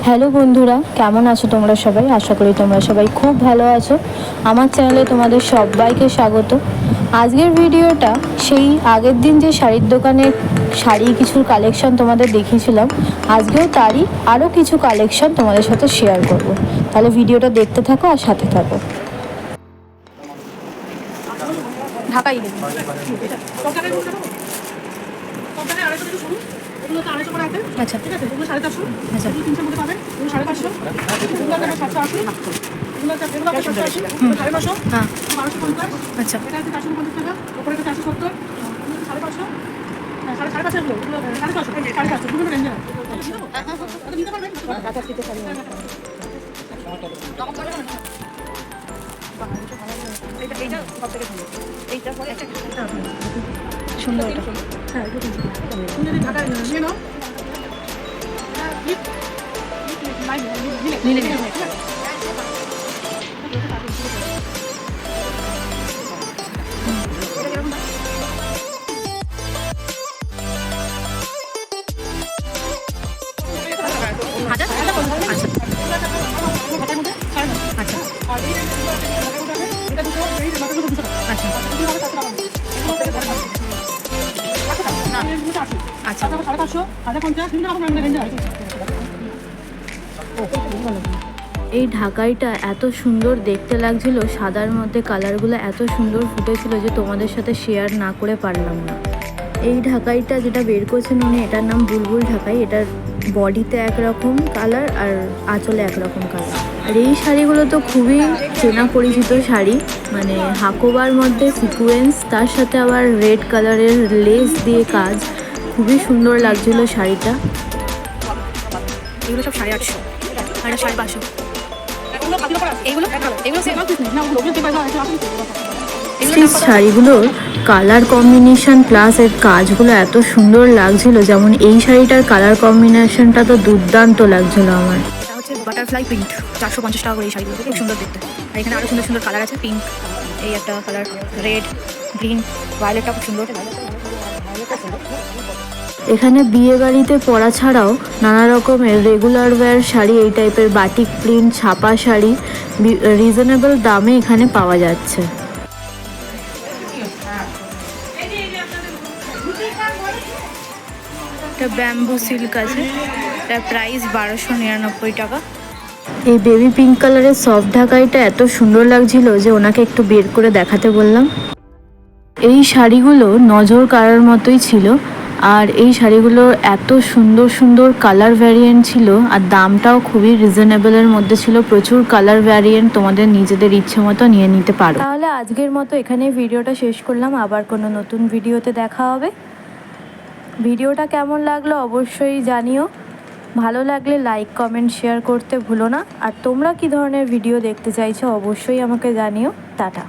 Hello বন্ধুরা, কেমন আছো তোমরা সবাই? আশা করি তোমরা সবাই খুব ভালো আছো। আমার চ্যানেলে তোমাদের সবাইকে স্বাগত। আজকের ভিডিওটা সেই আগের দিন যে শাড়ির দোকানে শাড়ি কিছু কালেকশন তোমাদের দেখিয়েছিলাম, আজকেও তারই আরও কিছু কালেকশন তোমাদের সাথে শেয়ার করব। তাহলে ভিডিওটা দেখতে থাকো আর সাথে থাকো। ঢাকাই আচ্ছা, ঠিক আছে, 450, আচ্ছা, 300 মধ্যে পাবেন, 550, 780, 550, হ্যাঁ, 1250, আচ্ছা, এটা আছে 450 টাকা, উপরে 470, 550, 550 550 বিভিন্ন রেঞ্জে আছে। নিতে পারবেন, কাঁচা থেকে শাড়ি এইটা সব থেকে সুন্দর, এইটা পরে একটা সুন্দর, হ্যাঁ, তুমি যদি ঢাকা নিয়ে নাও এই ঢাকাইটা এত সুন্দর দেখতে লাগছিল, সাদার মধ্যে কালারগুলো এত সুন্দর ফুটেছিল যে তোমাদের সাথে শেয়ার না করে পারলাম না। এই ঢাকাইটা যেটা বের করছেন উনি, এটার নাম বুলবুল ঢাকাই। এটার বডিতে একরকম কালার আর আঁচলে একরকম কালার। আর এই শাড়িগুলো তো খুবই চেনা পরিচিত শাড়ি, মানে হাকোবার মধ্যে সিকুয়েন্স, তার সাথে আবার রেড কালারের লেস দিয়ে কাজ, খুবই সুন্দর লাগছিল শাড়িটা। এগুলো সব 850, আর 550। শাড়িগুলোর কালার কম্বিনেশন প্লাস এর কাজগুলো এত সুন্দর লাগছিল, যেমন এই শাড়িটার কালার কম্বিনেশনটা তো দুর্দান্ত লাগছিল আমার। এটা হচ্ছে বাটারফ্লাই প্রিন্ট, 450 টাকা করে এই শাড়িগুলো, খুব সুন্দর দেখতে। আর এখানে আরও সুন্দর সুন্দর কালার আছে, পিঙ্ক, এই একটা কালার, রেড, গ্রিন, ভায়োলেটটা খুব সুন্দর। এখানে বিয়ে বাড়িতে পরা ছাড়াও নানা রকমের রেগুলার ওয়্যার শাড়ি, এই টাইপের বাটিক প্রিন্ট ছাপা শাড়ি রিজনেবল দামে এখানে পাওয়া যাচ্ছে। এটা ব্যাম্বু সিল্ক আছে, এটার প্রাইস 1299 টাকা। এই বেবি পিঙ্ক কালারের সফট ঢাকাইটা এত সুন্দর লাগছিল যে ওনাকে একটু বের করে দেখাতে বললাম। এই শাড়িগুলো নজর কাড়ার মতোই ছিল, আর এই শাড়িগুলোর এত সুন্দর সুন্দর কালার ভ্যারিয়েন্ট ছিল, আর দামটাও খুবই রিজনেবলের মধ্যে ছিল। প্রচুর কালার ভ্যারিয়েন্ট, তোমাদের নিজেদের ইচ্ছে মতো নিয়ে নিতে পারো। তাহলে আজকের মতো এখানে ভিডিওটা শেষ করলাম, আবার কোনো নতুন ভিডিওতে দেখা হবে। ভিডিওটা কেমন লাগলো অবশ্যই জানিও, ভালো লাগলে লাইক কমেন্ট শেয়ার করতে ভুলো না। আর তোমরা কী ধরনের ভিডিও দেখতে চাইছো অবশ্যই আমাকে জানিও। টাটা।